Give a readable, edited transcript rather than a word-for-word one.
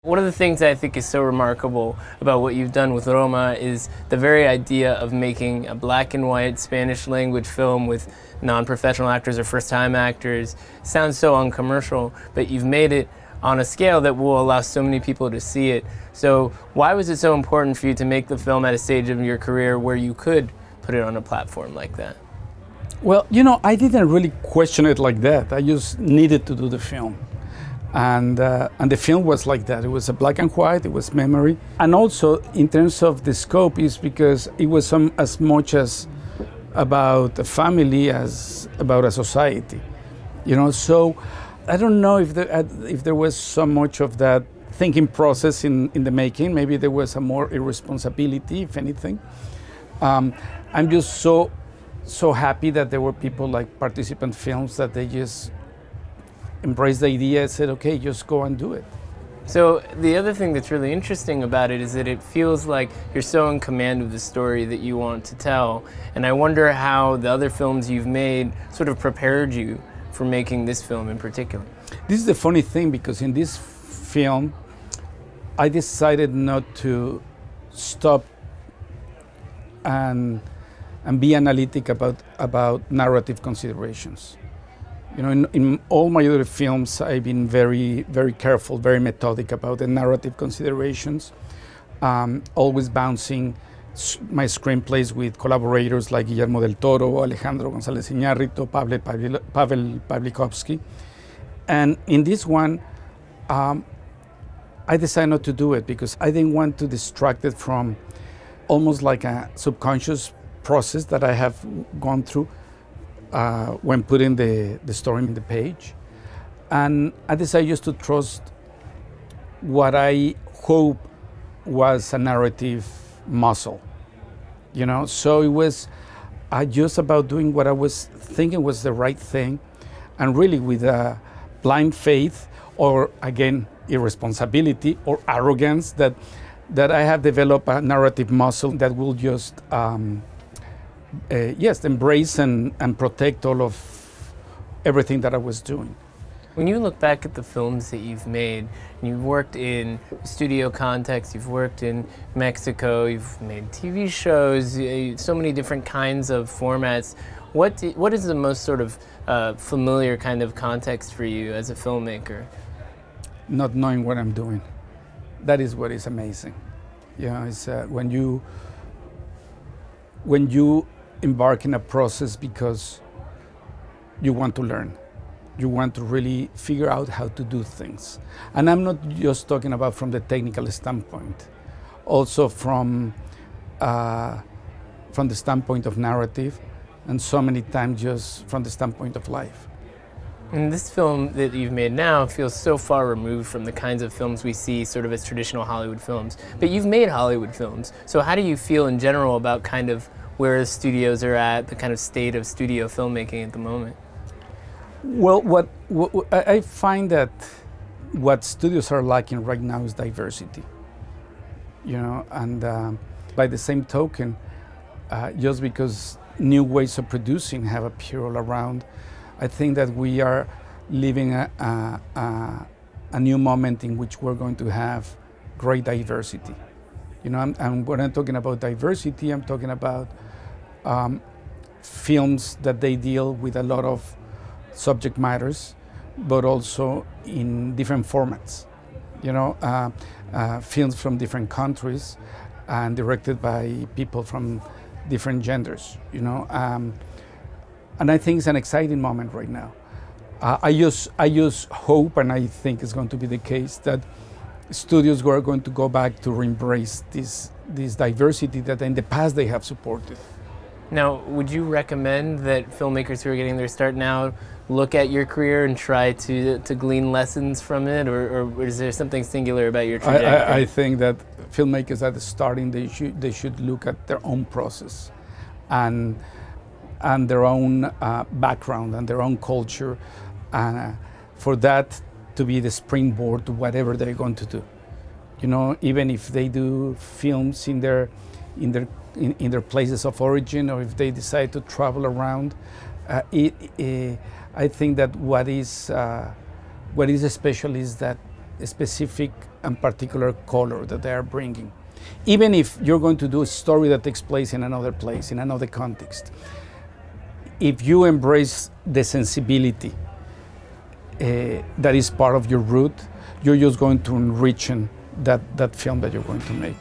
One of the things I think is so remarkable about what you've done with Roma is the very idea of making a black and white Spanish language film with non-professional actors or first-time actors. Sounds so uncommercial, but you've made it on a scale that will allow so many people to see it. So why was it so important for you to make the film at a stage of your career where you could put it on a platform like that? Well, I didn't really question it like that. I just needed to do the film. And the film was like that. It was a black and white, it was memory. And also, in terms of the scope, is because it was as much as about a family as about a society. So I don't know if there was so much of that thinking process in the making. Maybe there was a more irresponsibility, if anything. I'm just so happy that there were people like Participant Films that they just embraced the idea and said, okay, just go and do it. So the other thing that's really interesting about it is that it feels like you're so in command of the story that you want to tell. And I wonder how the other films you've made sort of prepared you for making this film in particular. This is the funny thing, because in this film, I decided not to stop and be analytic about narrative considerations. In all my other films, I've been very, very careful, very methodic about the narrative considerations, always bouncing my screenplays with collaborators like Guillermo del Toro, Alejandro González Iñárritu, Pavel Pawlikowski. And in this one, I decided not to do it because I didn't want to distract it from almost like a subconscious process that I have gone through when putting the story in the page. And I decided just to trust what I hope was a narrative muscle, So it was just about doing what I was thinking was the right thing, and really with a blind faith, or again, irresponsibility or arrogance, that I have developed a narrative muscle that will just yes, embrace and protect all of everything that I was doing. When you look back at the films that you've made, you've worked in studio context, you've worked in Mexico, you've made TV shows, so many different kinds of formats. What is the most sort of familiar kind of context for you as a filmmaker? Not knowing what I'm doing. That is what is amazing. It's when you embark in a process because you want to learn. You want to really figure out how to do things. And I'm not just talking about from the technical standpoint, also from the standpoint of narrative, and so many times just from the standpoint of life. And this film that you've made now feels so far removed from the kinds of films we see sort of as traditional Hollywood films. But you've made Hollywood films. So how do you feel in general about kind of where the studios are at, the kind of state of studio filmmaking at the moment? Well, what I find that what studios are lacking right now is diversity. And by the same token, just because new ways of producing have appeared all around, I think that we are living a new moment in which we're going to have great diversity. And when I'm talking about diversity, I'm talking about films that they deal with a lot of subject matters, but also in different formats. Films from different countries and directed by people from different genders. And I think it's an exciting moment right now. I just hope, and I think it's going to be the case, that studios are going to go back to embrace this diversity that in the past they have supported. Now, would you recommend that filmmakers who are getting their start now look at your career and try to glean lessons from it, or is there something singular about your trajectory? I think that filmmakers at the starting, they should look at their own process and their own background and their own culture, for that to be the springboard to whatever they're going to do. Even if they do films in their places of origin, or if they decide to travel around, I think that what is special is that specific and particular color that they are bringing. Even if you're going to do a story that takes place in another place, in another context, if you embrace the sensibility that is part of your root, you're just going to enrich that film that you're going to make.